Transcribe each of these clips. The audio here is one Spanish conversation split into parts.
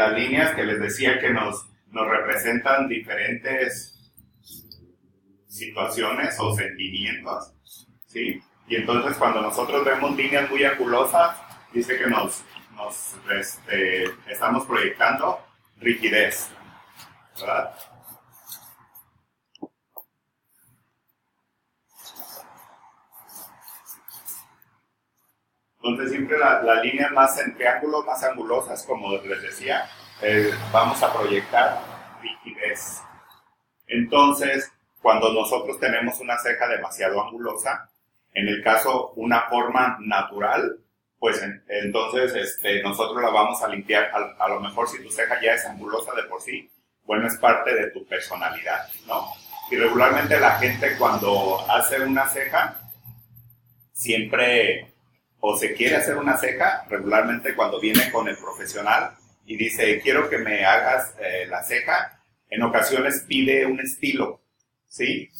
las líneas que les decía que nos representan diferentes situaciones o sentimientos, ¿sí? Y entonces cuando nosotros vemos líneas muy angulosas, dice que estamos proyectando rigidez, ¿verdad? Entonces siempre las líneas más en triángulos, más angulosas, como les decía, vamos a proyectar rigidez. Entonces, cuando nosotros tenemos una ceja demasiado angulosa, en el caso una forma natural, pues entonces nosotros la vamos a limpiar. A lo mejor si tu ceja ya es angulosa de por sí, bueno, es parte de tu personalidad, ¿no? Y regularmente la gente cuando hace una ceja, siempre, o se quiere hacer una ceja, regularmente cuando viene con el profesional y dice, quiero que me hagas la ceja, en ocasiones pide un estilo, ¿sí?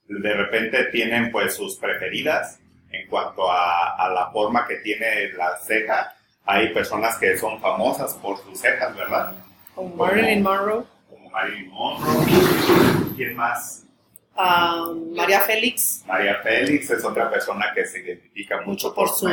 De repente tienen pues sus preferidas en cuanto a la forma que tiene la ceja. Hay personas que son famosas por sus cejas, ¿verdad? Como Marilyn Monroe. Como Marilyn Monroe. ¿Quién más? María Félix. María Félix es otra persona que se identifica mucho por su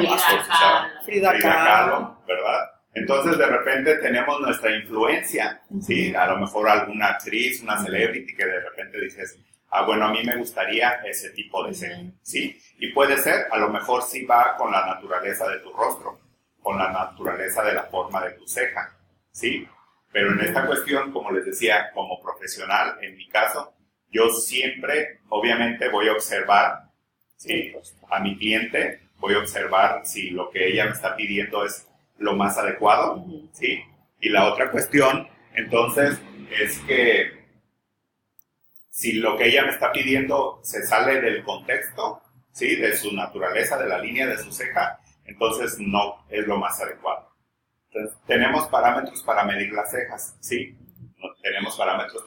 Frida Kahlo, ¿verdad? Entonces de repente tenemos nuestra influencia, ¿sí? A lo mejor alguna actriz, una celebrity que de repente dices, bueno, a mí me gustaría ese tipo de ceja, ¿sí? Y puede ser, a lo mejor sí va con la naturaleza de tu rostro, con la naturaleza de la forma de tu ceja, ¿sí? Pero en esta cuestión, como les decía, como profesional, en mi caso, yo siempre, obviamente, voy a observar, ¿sí? A mi cliente, voy a observar si lo que ella me está pidiendo es lo más adecuado, ¿sí? Y la otra cuestión, entonces, es que si lo que ella me está pidiendo se sale del contexto, ¿sí? De su naturaleza, de la línea de su ceja, entonces no es lo más adecuado. Entonces, tenemos parámetros para medir las cejas, ¿sí? Tenemos parámetros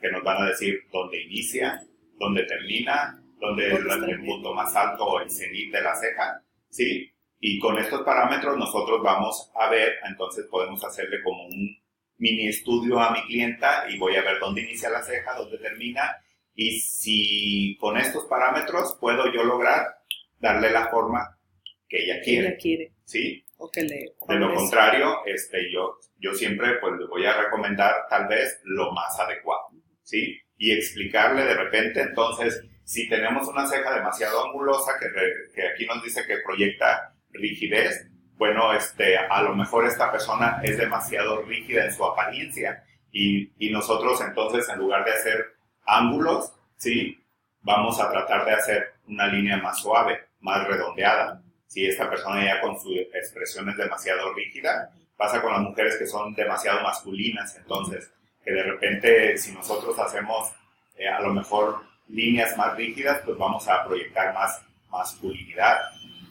que nos van a decir dónde inicia, dónde termina, dónde es el punto más alto o el cenit de la ceja, ¿sí? Y con estos parámetros nosotros vamos a ver, entonces podemos hacerle como un mini estudio a mi clienta y voy a ver dónde inicia la ceja, dónde termina, y si con estos parámetros puedo yo lograr darle la forma que ella quiere. ¿Sí? O que le de lo contrario, yo siempre pues le voy a recomendar tal vez lo más adecuado, ¿sí? Y explicarle de repente, entonces, si tenemos una ceja demasiado angulosa que aquí nos dice que proyecta rigidez, bueno, a lo mejor esta persona es demasiado rígida en su apariencia y nosotros entonces en lugar de hacer ángulos, ¿sí? Vamos a tratar de hacer una línea más suave, más redondeada. Si esta persona ya con su expresión es demasiado rígida, pasa con las mujeres que son demasiado masculinas, entonces, que de repente si nosotros hacemos a lo mejor líneas más rígidas, pues vamos a proyectar más masculinidad.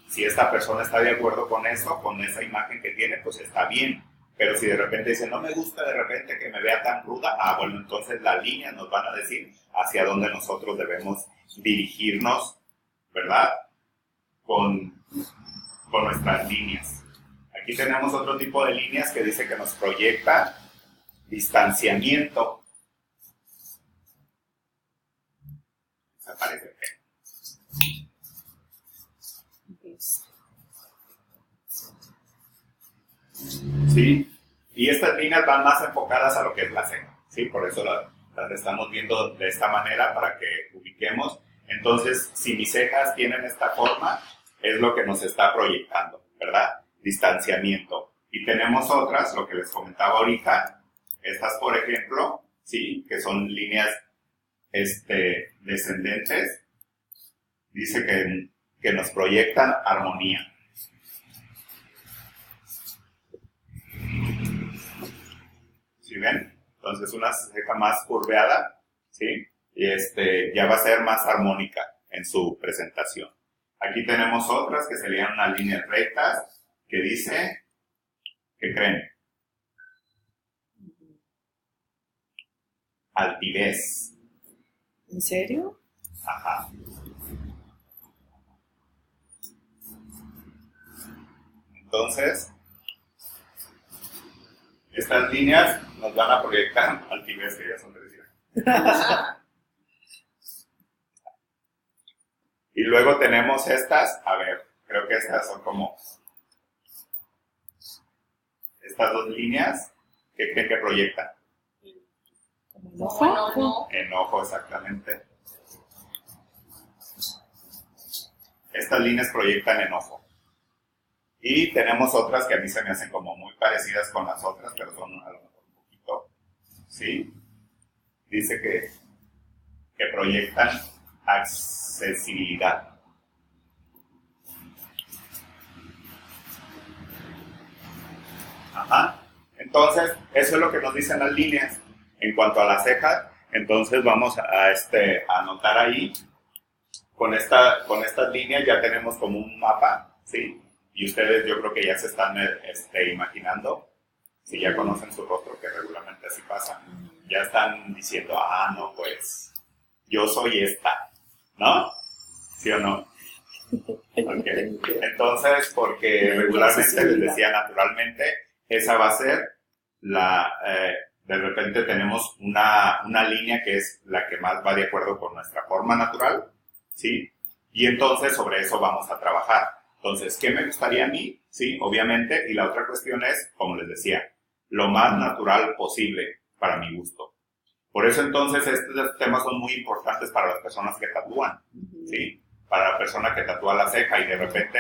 Si esta persona está de acuerdo con eso, con esa imagen que tiene, pues está bien. Pero si de repente dice, no me gusta de repente que me vea tan ruda, bueno, entonces las líneas nos van a decir hacia dónde nosotros debemos dirigirnos, ¿verdad? Con nuestras líneas. Aquí tenemos otro tipo de líneas que dice que nos proyecta distanciamiento. ¿Se parece qué? ¿Sí? Y estas líneas van más enfocadas a lo que es la ceja, ¿sí? Por eso las estamos viendo de esta manera para que ubiquemos. Entonces, si mis cejas tienen esta forma, es lo que nos está proyectando, ¿verdad? Distanciamiento. Y tenemos otras, lo que les comentaba ahorita, estas por ejemplo, ¿sí? Que son líneas descendentes, dice que nos proyectan armonía. ¿Sí ven? Entonces una ceja más curveada, ¿sí? Y ya va a ser más armónica en su presentación. Aquí tenemos otras que serían unas líneas rectas que dice, ¿qué creen? Altivez. ¿En serio? Ajá. Entonces, Estas líneas nos van a proyectar altivez, que ya son 3 días. Y luego tenemos estas, a ver, creo que estas son como estas 2 líneas que creen que proyectan. Como enojo. Enojo, exactamente. Estas líneas proyectan enojo. Y tenemos otras que a mí se me hacen como muy parecidas con las otras, pero son a lo mejor un poquito, ¿sí? Dice que proyectan accesibilidad. Ajá. Entonces, eso es lo que nos dicen las líneas. En cuanto a las cejas, entonces vamos a anotar ahí. Con estas líneas ya tenemos como un mapa, ¿sí? Y ustedes yo creo que ya se están imaginando, si ya conocen su rostro, que regularmente así pasa, ya están diciendo, no, pues, yo soy esta, ¿no? ¿Sí o no? Okay. Entonces, porque regularmente les decía naturalmente, esa va a ser de repente tenemos una línea que es la que más va de acuerdo con nuestra forma natural, ¿sí? Y entonces sobre eso vamos a trabajar. Entonces, ¿qué me gustaría a mí? Sí, obviamente. Y la otra cuestión es, como les decía, lo más natural posible para mi gusto. Por eso entonces estos temas son muy importantes para las personas que tatúan, ¿sí? Para la persona que tatúa la ceja y de repente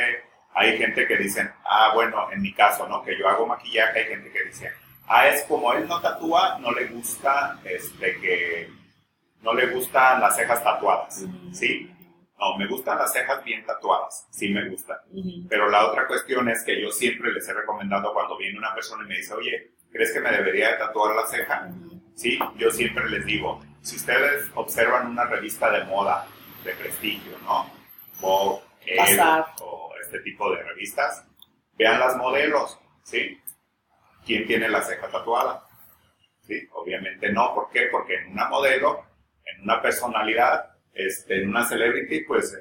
hay gente que dice, bueno, en mi caso, ¿no? Que yo hago maquillaje, hay gente que dice, es como él no tatúa, no le gusta no le gustan las cejas tatuadas, ¿sí? No, me gustan las cejas bien tatuadas, sí me gustan. Pero la otra cuestión es que yo siempre les he recomendado cuando viene una persona y me dice, oye, ¿crees que me debería de tatuar la ceja? Sí, yo siempre les digo, si ustedes observan una revista de moda, de prestigio, ¿no? O este tipo de revistas, vean las modelos, ¿sí? ¿Quién tiene la ceja tatuada? ¿Sí? Obviamente no. ¿Por qué? Porque en una modelo, en una personalidad, en una celebrity, pues,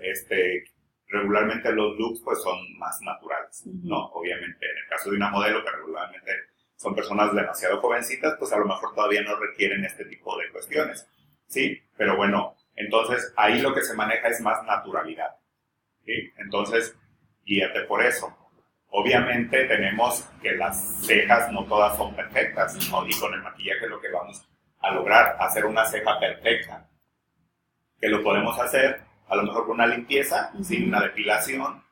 regularmente los looks, pues, son más naturales, ¿no? Obviamente, en el caso de una modelo, que regularmente son personas demasiado jovencitas, pues, a lo mejor todavía no requieren este tipo de cuestiones, ¿sí? Pero bueno, entonces, ahí lo que se maneja es más naturalidad, ¿sí? Entonces, guíate por eso. Obviamente tenemos que las cejas no todas son perfectas, ¿no? Y con el maquillaje lo que vamos a lograr, hacer una ceja perfecta, que lo podemos hacer a lo mejor con una limpieza, sin una depilación,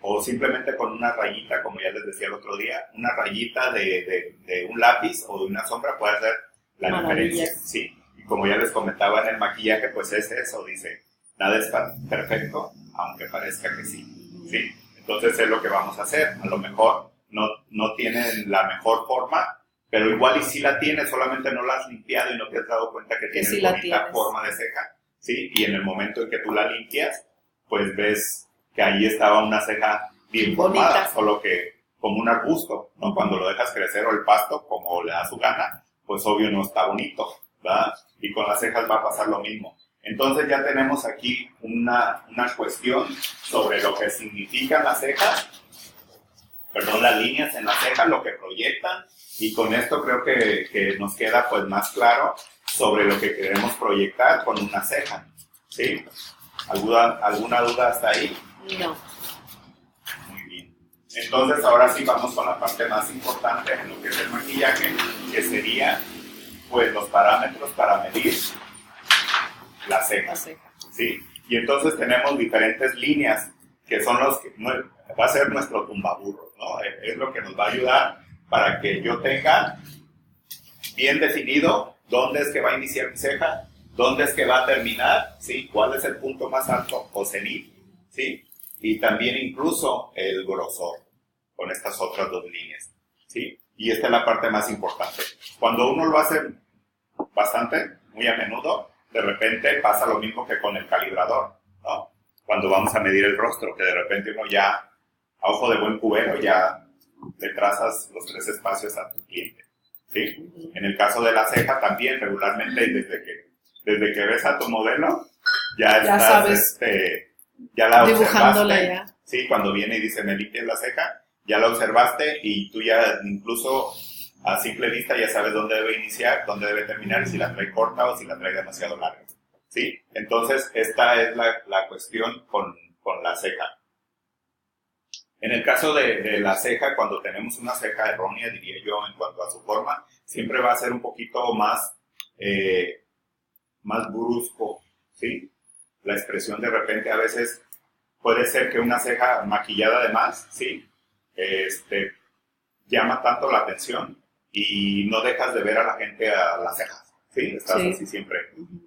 o simplemente con una rayita, como ya les decía el otro día, una rayita de un lápiz o de una sombra puede hacer la diferencia, sí. Y como ya les comentaba en el maquillaje, pues es eso, dice, nada es perfecto, aunque parezca que sí, ¿sí? Entonces es lo que vamos a hacer. A lo mejor no tienen la mejor forma, pero igual y sí la tienes, solamente no la has limpiado y no te has dado cuenta que tienes bonita forma de ceja, ¿sí? Y en el momento en que tú la limpias, pues ves que ahí estaba una ceja bien formada, solo que como un arbusto, ¿no? Cuando lo dejas crecer o el pasto, como le da su gana, pues obvio no está bonito, ¿verdad? Y con las cejas va a pasar lo mismo. Entonces ya tenemos aquí una cuestión sobre lo que significan las cejas, las líneas en las cejas, lo que proyectan, y con esto creo que nos queda pues más claro sobre lo que queremos proyectar con una ceja, ¿sí? ¿Alguna duda hasta ahí? No. Muy bien. Entonces ahora sí vamos con la parte más importante en lo que es el maquillaje, que sería pues los parámetros para medir la ceja, ¿sí? Y entonces tenemos diferentes líneas que son los que va a ser nuestro tumbaburro, ¿no? Es lo que nos va a ayudar para que yo tenga bien definido dónde es que va a iniciar mi ceja, dónde es que va a terminar, ¿sí? Cuál es el punto más alto o cenit, ¿sí? Y también incluso el grosor con estas otras 2 líneas, ¿sí? Y esta es la parte más importante. Cuando uno lo hace bastante, muy a menudo, de repente pasa lo mismo que con el calibrador, ¿no? Cuando vamos a medir el rostro, que de repente uno ya, a ojo de buen cubero, ya le trazas los 3 espacios a tu cliente, ¿sí? En el caso de la ceja también, regularmente, desde que ves a tu modelo, ya estás, sabes, ya la dibujándola observaste, ya. ¿sí? Cuando viene y dice, me limpias la ceja, ya la observaste y tú ya incluso a simple vista ya sabes dónde debe iniciar, dónde debe terminar y si la trae corta o si la trae demasiado larga. ¿Sí? Entonces, esta es la cuestión con la ceja. En el caso de la ceja, cuando tenemos una ceja errónea, diría yo, en cuanto a su forma, siempre va a ser un poquito más brusco, ¿sí? La expresión de repente a veces puede ser que una ceja maquillada de más, ¿sí? Llama tanto la atención y no dejas de ver a la gente a las cejas, ¿sí? Estás así siempre.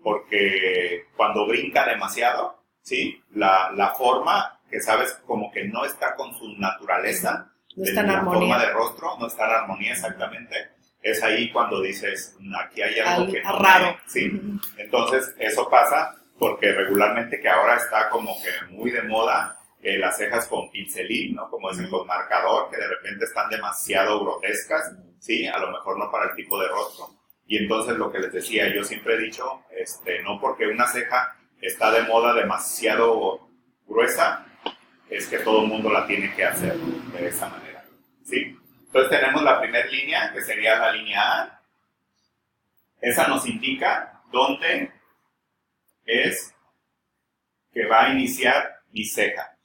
Porque cuando brinca demasiado, ¿sí? La forma que sabes como que no está con su naturaleza, no está en la armonía. Forma de rostro, no está en armonía exactamente. Es ahí cuando dices, aquí hay algo que no raro. ¿sí? Entonces, eso pasa porque regularmente que ahora está como que muy de moda las cejas con pincelín, ¿no? Como dicen, con marcador, que de repente están demasiado grotescas, ¿sí? A lo mejor no para el tipo de rostro. Y entonces lo que les decía, yo siempre he dicho, no porque una ceja está de moda demasiado gruesa, es que todo el mundo la tiene que hacer de esa manera, ¿sí? Entonces tenemos la primera línea, que sería la línea A. Esa nos indica dónde es que va a iniciar mi ceja,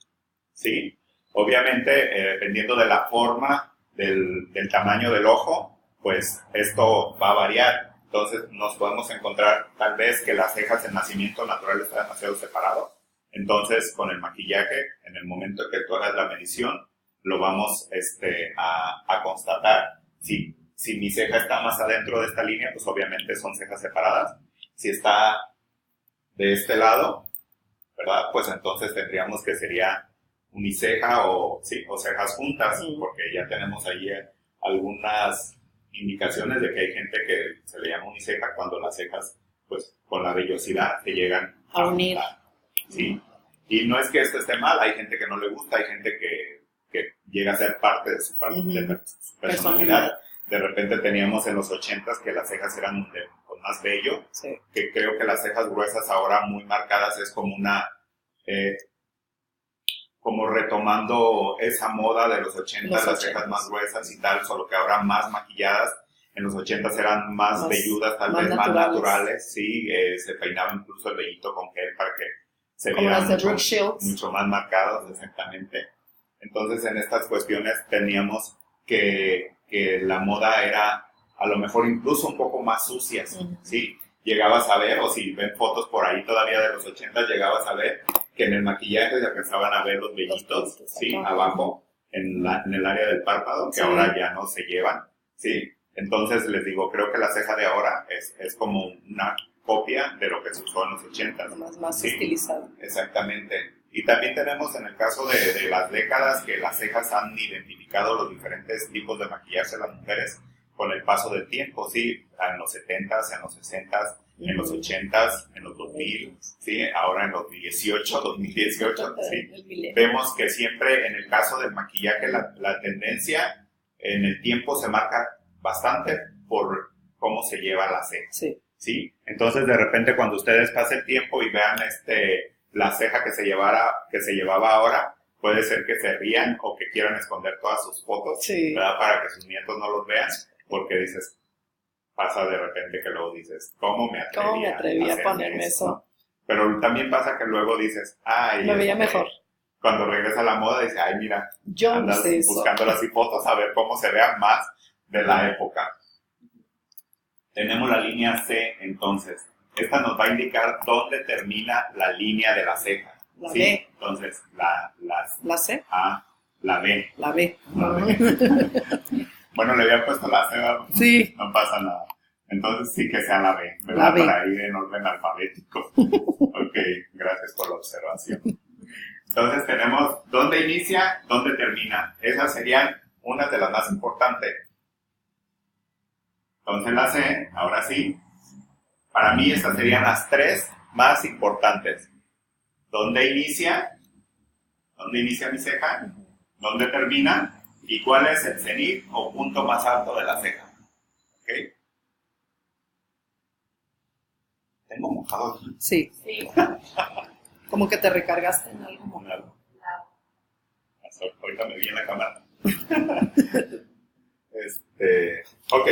¿sí? Obviamente, dependiendo de la forma, del tamaño del ojo, pues esto va a variar. Entonces nos podemos encontrar tal vez que las cejas en nacimiento natural están demasiado separados. Entonces, con el maquillaje, en el momento en que tú hagas la medición, lo vamos a constatar. Si mi ceja está más adentro de esta línea, pues obviamente son cejas separadas. Si está de este lado, ¿verdad? Pues entonces tendríamos que sería uniceja o cejas juntas, porque ya tenemos ahí algunas indicaciones de que hay gente que se le llama uniceja cuando las cejas, pues con la vellosidad se llegan a unir. ¿Sí? Y no es que esto esté mal, hay gente que no le gusta, hay gente que llega a ser parte de su personalidad. De repente teníamos en los 80s que las cejas eran con más vello, que creo que las cejas gruesas ahora muy marcadas es como como retomando esa moda de los 80s, las cejas más gruesas y tal, solo que ahora más maquilladas. En los 80s eran más velludas, tal vez más naturales, sí, se peinaba incluso el vellito con gel para que se vieran mucho más marcados, exactamente. Entonces, en estas cuestiones teníamos que la moda era a lo mejor incluso un poco más sucias, ¿sí? Llegabas a ver, o si ven fotos por ahí todavía de los 80, llegabas a ver que en el maquillaje se alcanzaban a ver los vellitos, ¿sí? Abajo, en el área del párpado, que ahora ya no se llevan, ¿sí? Entonces, les digo, creo que la ceja de ahora es como una copia de lo que se usó en los 80. Más estilizado. Exactamente. Y también tenemos en el caso de las décadas que las cejas han identificado los diferentes tipos de maquillaje de las mujeres con el paso del tiempo, ¿sí? En los 70s, en los 60s, en los 80s, en los 2000, ¿sí? Ahora en los 2018, ¿sí? Vemos que siempre en el caso del maquillaje la tendencia en el tiempo se marca bastante por cómo se lleva la ceja, ¿sí? Entonces de repente cuando ustedes pasen el tiempo y vean la ceja que se llevaba ahora, puede ser que se rían o que quieran esconder todas sus fotos, ¿verdad? Para que sus nietos no los vean, porque dices, pasa de repente que luego dices, ¿cómo me atreví a ponerme eso? Pero también pasa que luego dices, ay, me veía mejor. Cuando regresa a la moda dices, ay, mira, yo andas buscando las fotos a ver cómo se vean más de la época. Tenemos la línea C, entonces. Esta nos va a indicar dónde termina la línea de la ceja. La B. Entonces, ¿La C? La B. La B. Bueno, le había puesto la C, ¿verdad? Sí. No pasa nada. Entonces, sí que sea la B, ¿verdad? La B. Para ir en orden alfabético. Ok, gracias por la observación. Entonces, tenemos dónde inicia, dónde termina. Esas serían unas de las más importantes. Entonces, la C, ahora sí. Para mí estas serían las tres más importantes. ¿Dónde inicia? ¿Dónde inicia mi ceja? ¿Dónde termina? ¿Y cuál es el cenit o punto más alto de la ceja? ¿Ok? ¿Tengo mojado aquí? Sí. Como que te recargaste en algo mojado. Ahorita me vi en la cámara. Ok,